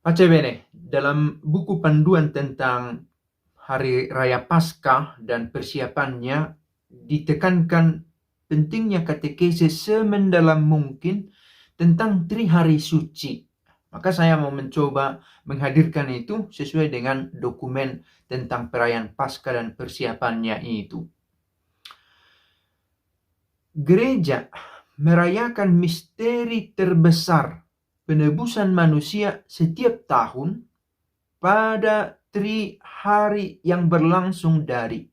Pace bene, dalam buku panduan tentang Hari Raya Paskah dan persiapannya ditekankan pentingnya katekese semendalam mungkin tentang Trihari Suci. Maka saya mau mencoba menghadirkan itu sesuai dengan dokumen tentang perayaan Paskah dan persiapannya itu. Gereja merayakan misteri terbesar penebusan manusia setiap tahun pada Trihari yang berlangsung dari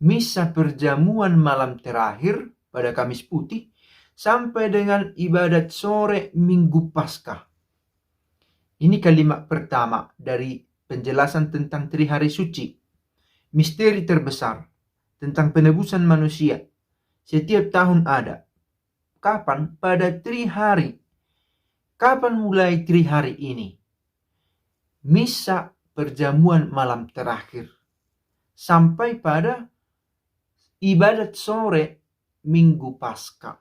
misa perjamuan malam terakhir pada Kamis Putih sampai dengan ibadat sore Minggu Paskah. Ini kalimat pertama dari penjelasan tentang Trihari Suci. Misteri terbesar tentang penebusan manusia setiap tahun ada. Kapan? Pada Trihari. Kapan mulai Trihari ini? Misa perjamuan malam terakhir sampai pada ibadat sore Minggu Paskah.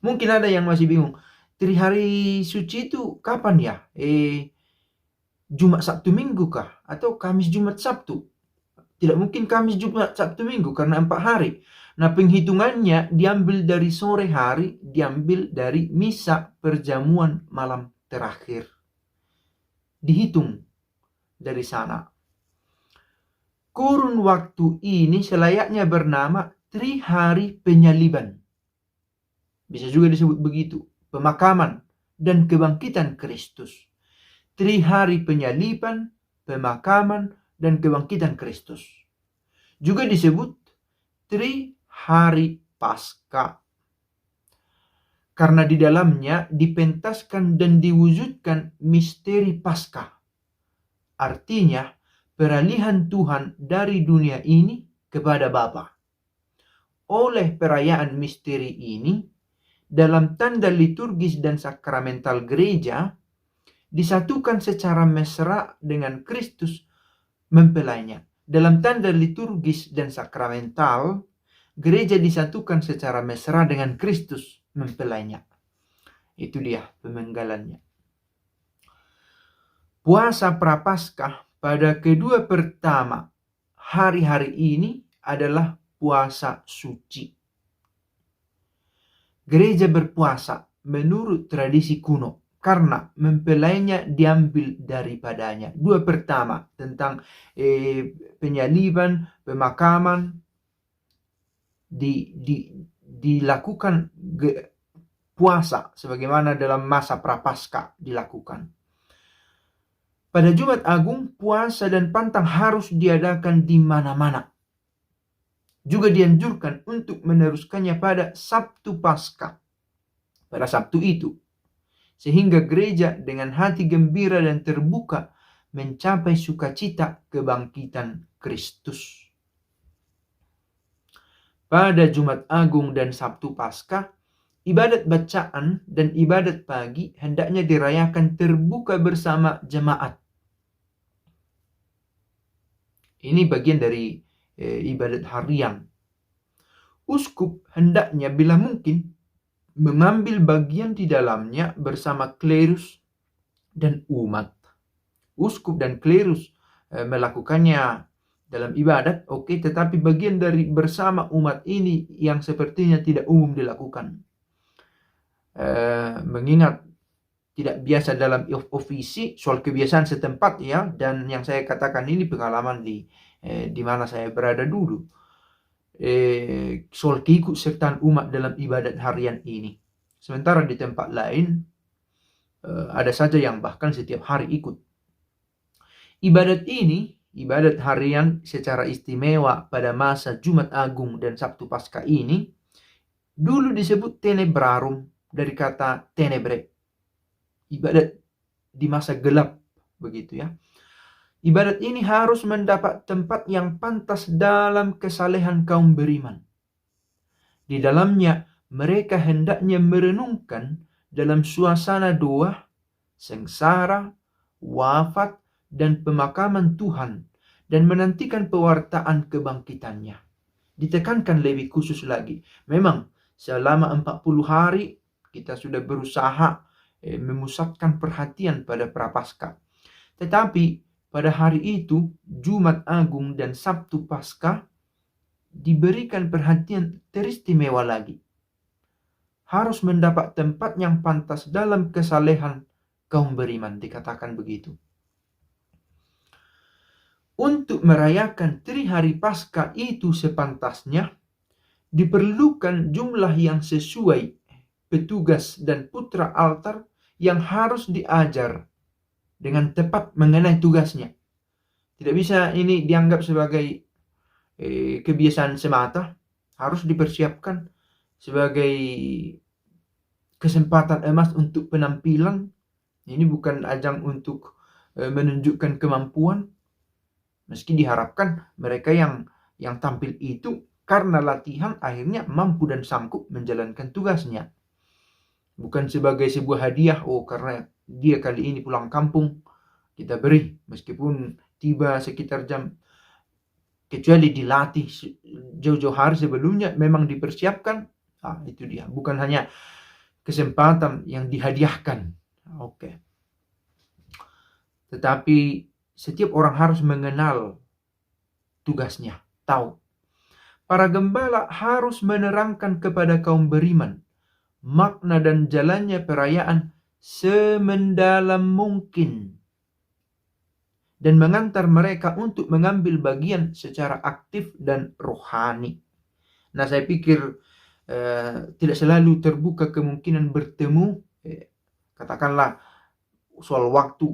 Mungkin ada yang masih bingung, Trihari Suci itu kapan ya? Jumat Sabtu Minggu kah? Atau Kamis Jumat Sabtu? Tidak mungkin Kamis Jumat Sabtu Minggu karena 4 hari. Nah, penghitungannya diambil dari sore hari, diambil dari misa perjamuan malam terakhir. Dihitung dari sana. Kurun waktu ini selayaknya bernama Trihari Penyaliban. Bisa juga disebut begitu. Pemakaman dan kebangkitan Kristus. Trihari Penyaliban, pemakaman, dan kebangkitan Kristus. Juga disebut Trihari Paskah. Karena di dalamnya dipentaskan dan diwujudkan misteri Paskah. Artinya, peralihan Tuhan dari dunia ini kepada Bapa. Oleh perayaan misteri ini, dalam tanda liturgis dan sakramental gereja, disatukan secara mesra dengan Kristus mempelainya. Dalam tanda liturgis dan sakramental, gereja disatukan secara mesra dengan Kristus mempelainya. Itu dia pemenggalannya. Puasa Prapaskah pada kedua pertama hari-hari ini adalah puasa suci. Gereja berpuasa menurut tradisi kuno karena mempelainya diambil daripadanya. Dua pertama tentang penyaliban, pemakaman, dilakukan puasa sebagaimana dalam masa Prapaskah dilakukan. Pada Jumat Agung, puasa dan pantang harus diadakan di mana-mana. Juga dianjurkan untuk meneruskannya pada Sabtu Paskah. Pada Sabtu itu, sehingga gereja dengan hati gembira dan terbuka mencapai sukacita kebangkitan Kristus. Pada Jumat Agung dan Sabtu Paskah, ibadat bacaan dan ibadat pagi hendaknya dirayakan terbuka bersama jemaat. Ini bagian dari ibadat harian. Uskup hendaknya bila mungkin mengambil bagian di dalamnya bersama klerus dan umat. Uskup dan klerus melakukannya dalam ibadat, tetapi bagian dari bersama umat ini yang sepertinya tidak umum dilakukan. Mengingat tidak biasa dalam ofisi, soal kebiasaan setempat ya, dan yang saya katakan ini pengalaman di mana saya berada dulu. Soal keikutsertaan umat dalam ibadat harian ini. Sementara di tempat lain ada saja yang bahkan setiap hari ikut. Ibadat ini, ibadat harian secara istimewa pada masa Jumat Agung dan Sabtu Paskah ini, dulu disebut tenebrarum dari kata tenebre. Ibadat di masa gelap, begitu ya. Ibadat ini harus mendapat tempat yang pantas dalam kesalehan kaum beriman. Di dalamnya mereka hendaknya merenungkan dalam suasana doa, sengsara, wafat, dan pemakaman Tuhan, dan menantikan pewartaan kebangkitannya. Ditekankan lebih khusus lagi, memang selama 40 hari kita sudah berusaha memusatkan perhatian pada Prapaskah. Tetapi pada hari itu, Jumat Agung dan Sabtu Paskah, diberikan perhatian teristimewa lagi. Harus mendapat tempat yang pantas dalam kesalehan kaum beriman, dikatakan begitu. Untuk merayakan Trihari Paskah itu sepantasnya, diperlukan jumlah yang sesuai petugas dan putra altar yang harus diajar dengan tepat mengenai tugasnya. Tidak bisa ini dianggap sebagai kebiasaan semata, harus dipersiapkan sebagai kesempatan emas untuk penampilan. Ini bukan ajang untuk menunjukkan kemampuan, meski diharapkan mereka yang tampil itu karena latihan akhirnya mampu dan sanggup menjalankan tugasnya. Bukan sebagai sebuah hadiah, karena dia kali ini pulang kampung, kita beri, meskipun tiba sekitar jam, kecuali dilatih jauh-jauh hari sebelumnya, memang dipersiapkan. Itu dia, bukan hanya kesempatan yang dihadiahkan. Tetapi setiap orang harus mengenal tugasnya, tahu. Para gembala harus menerangkan kepada kaum beriman makna dan jalannya perayaan semendalam mungkin, dan mengantar mereka untuk mengambil bagian secara aktif dan rohani. Nah, saya pikir tidak selalu terbuka kemungkinan bertemu, katakanlah soal waktu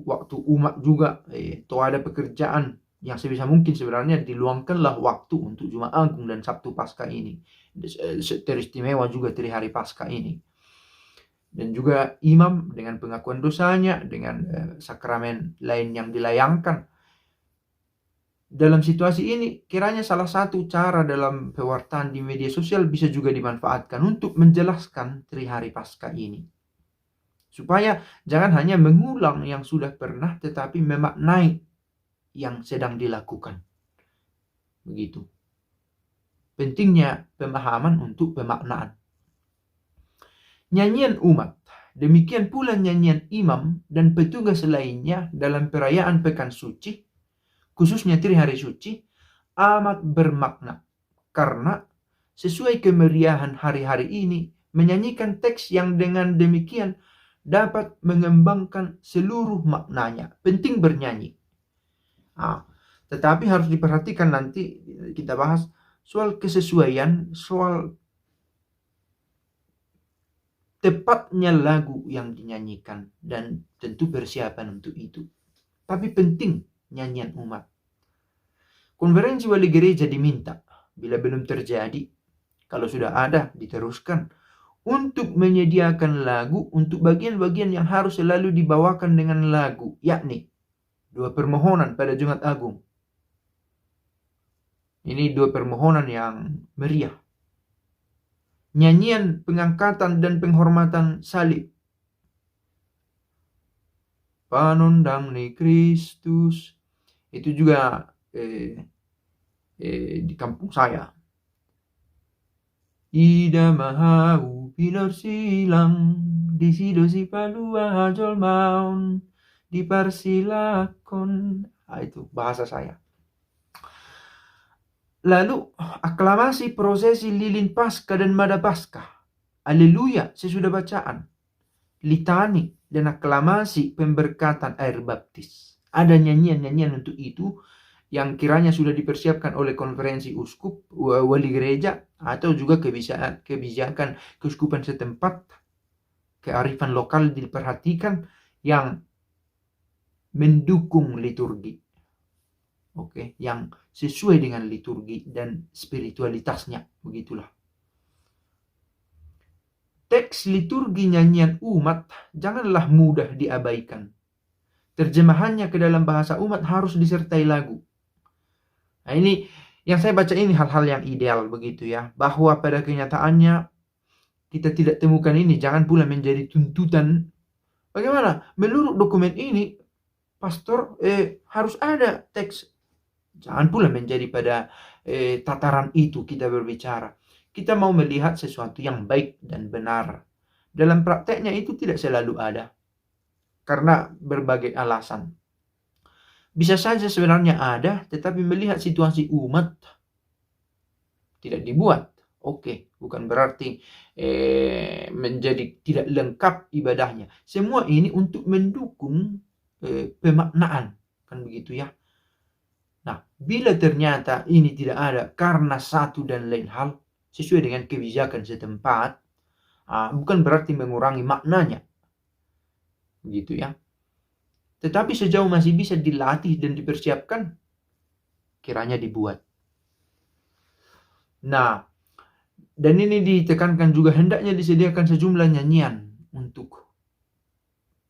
umat juga, atau ada pekerjaan yang sebisa mungkin sebenarnya diluangkanlah waktu untuk Jumat Agung dan Sabtu Paskah ini. Teristimewa juga Trihari Paskah ini. Dan juga imam dengan pengakuan dosanya, dengan sakramen lain yang dilayangkan. Dalam situasi ini, kiranya salah satu cara dalam pewartaan di media sosial bisa juga dimanfaatkan untuk menjelaskan Trihari Paskah ini. Supaya jangan hanya mengulang yang sudah pernah, tetapi memaknai yang sedang dilakukan. Begitu. Pentingnya pemahaman untuk pemaknaan. Nyanyian umat, demikian pula nyanyian imam dan petugas lainnya dalam perayaan Pekan Suci, khususnya Trihari Suci, amat bermakna. Karena sesuai kemeriahan hari-hari ini, menyanyikan teks yang dengan demikian dapat mengembangkan seluruh maknanya. Penting bernyanyi. Tetapi harus diperhatikan, nanti kita bahas soal kesesuaian, soal tepatnya lagu yang dinyanyikan, dan tentu persiapan untuk itu. Tapi penting nyanyian umat. Konferensi wali gereja diminta, bila belum terjadi, kalau sudah ada diteruskan, untuk menyediakan lagu untuk bagian-bagian yang harus selalu dibawakan dengan lagu, yakni 2 permohonan pada Jumat Agung. Ini 2 permohonan yang meriah. Nyanyian pengangkatan dan penghormatan salib. Panondang ni Kristus. Itu juga di kampung saya. Ida mahau pilor silang, disido si palua jol maun, dipersilakon. Itu bahasa saya. Lalu aklamasi prosesi lilin Paskah dan Mada Paskah. Haleluya sesudah bacaan. Litani dan aklamasi pemberkatan air baptis. Ada nyanyian-nyanyian untuk itu yang kiranya sudah dipersiapkan oleh konferensi uskup, wali gereja, atau juga kebijakan keuskupan setempat, kearifan lokal diperhatikan yang mendukung liturgi. Yang sesuai dengan liturgi dan spiritualitasnya, begitulah. Teks liturgi nyanyian umat janganlah mudah diabaikan. Terjemahannya ke dalam bahasa umat harus disertai lagu. Nah, ini yang saya baca ini hal-hal yang ideal begitu ya, bahwa pada kenyataannya kita tidak temukan ini. Jangan pula menjadi tuntutan. Bagaimana? Menurut dokumen ini, pastor harus ada teks. Jangan pula menjadi pada tataran itu kita berbicara. Kita mau melihat sesuatu yang baik dan benar. Dalam prakteknya itu tidak selalu ada, karena berbagai alasan. Bisa saja sebenarnya ada, tetapi melihat situasi umat tidak dibuat. Oke, bukan berarti menjadi tidak lengkap ibadahnya. Semua ini untuk mendukung pemaknaan, kan begitu ya. Nah, bila ternyata ini tidak ada karena satu dan lain hal sesuai dengan kebijakan setempat, bukan berarti mengurangi maknanya, begitu ya. Tetapi sejauh masih bisa dilatih dan dipersiapkan, kiranya dibuat. Nah, dan ini ditekankan juga hendaknya disediakan sejumlah nyanyian untuk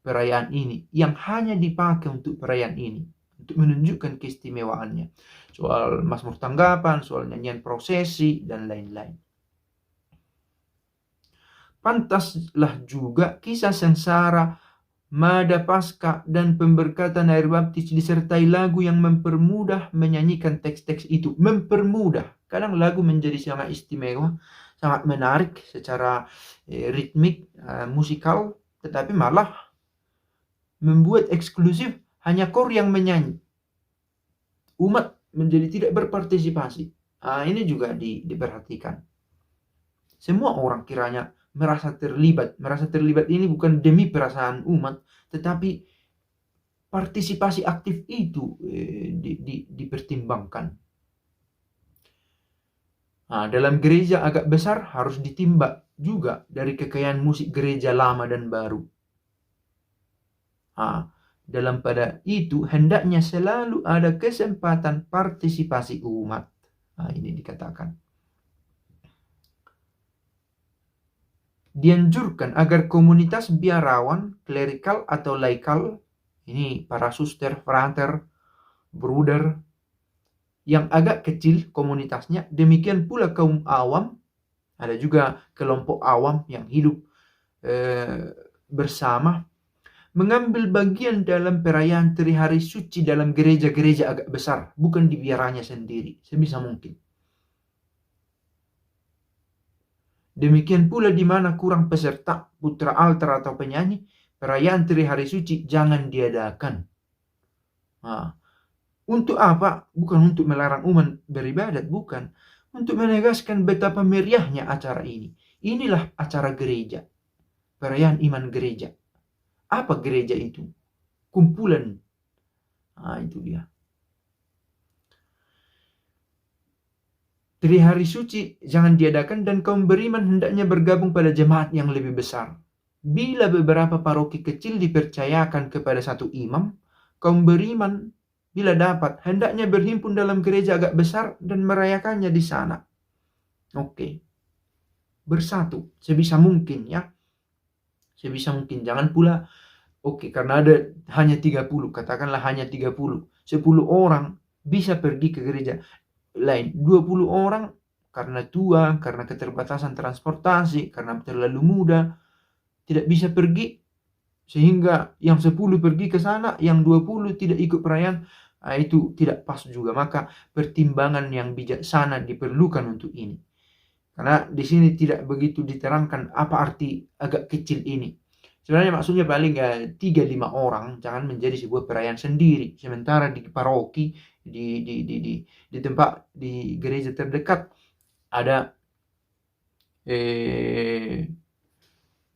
perayaan ini yang hanya dipakai untuk perayaan ini, untuk menunjukkan keistimewaannya. Soal mazmur tanggapan, soal nyanyian prosesi, dan lain-lain. Pantaslah juga kisah sengsara, Mada Paskah, dan pemberkatan air baptis disertai lagu yang mempermudah menyanyikan teks-teks itu. Mempermudah. Kadang lagu menjadi sangat istimewa, sangat menarik secara ritmik, musikal, tetapi malah membuat eksklusif hanya kor yang menyanyi. Umat menjadi tidak berpartisipasi. Ini juga diperhatikan. Semua orang kiranya merasa terlibat. Merasa terlibat ini bukan demi perasaan umat, tetapi partisipasi aktif itu dipertimbangkan. Dalam gereja agak besar harus ditimbang juga dari kekayaan musik gereja lama dan baru. Dalam pada itu hendaknya selalu ada kesempatan partisipasi umat. Ini dikatakan. Dianjurkan agar komunitas biarawan, klerikal atau laikal, ini para suster, frater, bruder, yang agak kecil komunitasnya, demikian pula kaum awam, ada juga kelompok awam yang hidup bersama, mengambil bagian dalam perayaan Trihari Suci dalam gereja-gereja agak besar, bukan di biaranya sendiri, sebisa mungkin. Demikian pula di mana kurang peserta, putra altar atau penyanyi, perayaan Trihari Suci jangan diadakan. Untuk apa? Bukan untuk melarang umat beribadat, bukan. Untuk menegaskan betapa meriahnya acara ini. Inilah acara gereja, perayaan iman gereja. Apa gereja itu? Kumpulan. Itu dia. Trihari Suci jangan diadakan dan kaum beriman hendaknya bergabung pada jemaat yang lebih besar. Bila beberapa paroki kecil dipercayakan kepada satu imam, kaum beriman bila dapat hendaknya berhimpun dalam gereja agak besar dan merayakannya di sana. Oke. Bersatu sebisa mungkin ya. Sebisa mungkin. Jangan pula karena ada hanya 30, katakanlah hanya 30. 10 orang bisa pergi ke gereja lain, 20 orang karena tua, karena keterbatasan transportasi, karena terlalu muda, tidak bisa pergi, sehingga yang 10 pergi ke sana, yang 20 tidak ikut perayaan. Itu tidak pas juga. Maka pertimbangan yang bijaksana diperlukan untuk ini. Karena di sini tidak begitu diterangkan apa arti agak kecil ini. Sebenarnya maksudnya paling 3-5 orang, jangan menjadi sebuah perayaan sendiri. Sementara di paroki, di tempat, di gereja terdekat ada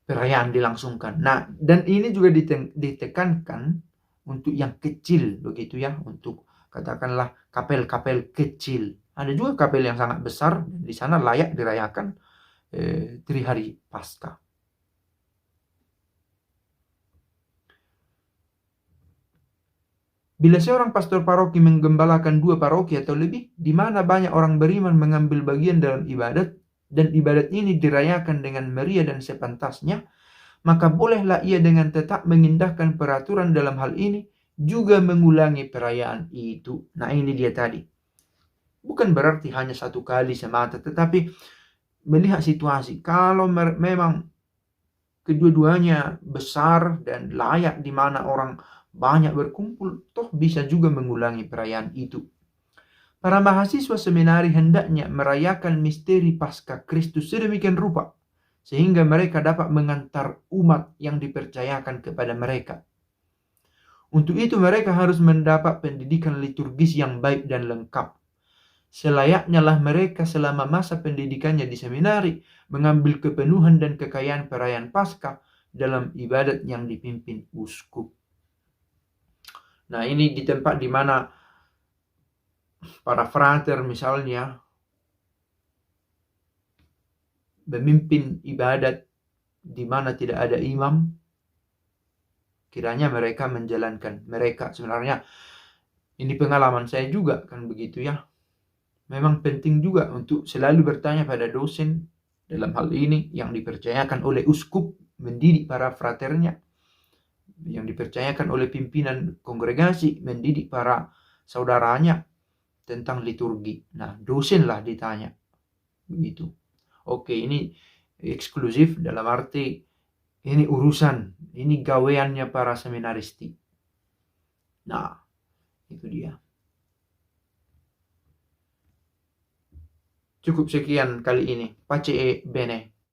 perayaan dilangsungkan. Nah, dan ini juga ditekankan untuk yang kecil begitu ya, untuk katakanlah kapel-kapel kecil. Ada juga kapel yang sangat besar, di sana layak dirayakan Trihari Paskah. Bila seorang pastor paroki menggembalakan 2 paroki atau lebih, di mana banyak orang beriman mengambil bagian dalam ibadat, dan ibadat ini dirayakan dengan meriah dan sepantasnya, maka bolehlah ia dengan tetap mengindahkan peraturan dalam hal ini, juga mengulangi perayaan itu. Nah, ini dia tadi. Bukan berarti hanya 1 kali semata, tetapi melihat situasi. Kalau memang kedua-duanya besar dan layak di mana orang banyak berkumpul, toh bisa juga mengulangi perayaan itu. Para mahasiswa seminari hendaknya merayakan misteri Paskah Kristus sedemikian rupa, sehingga mereka dapat mengantar umat yang dipercayakan kepada mereka. Untuk itu mereka harus mendapat pendidikan liturgis yang baik dan lengkap. Selayaknya lah mereka selama masa pendidikannya di seminari mengambil kepenuhan dan kekayaan perayaan Paskah dalam ibadat yang dipimpin uskup. Nah, ini di tempat di mana para frater misalnya memimpin ibadat di mana tidak ada imam, kiranya mereka menjalankan. Mereka sebenarnya, ini pengalaman saya juga kan begitu ya. Memang penting juga untuk selalu bertanya pada dosen dalam hal ini yang dipercayakan oleh uskup mendidik para fraternya, yang dipercayakan oleh pimpinan kongregasi mendidik para saudaranya tentang liturgi. Nah, dosenlah ditanya begitu. Oke, ini eksklusif dalam arti ini urusan, ini gaweannya para seminaristi. Nah, itu dia. Cukup sekian kali ini. Pace e bene.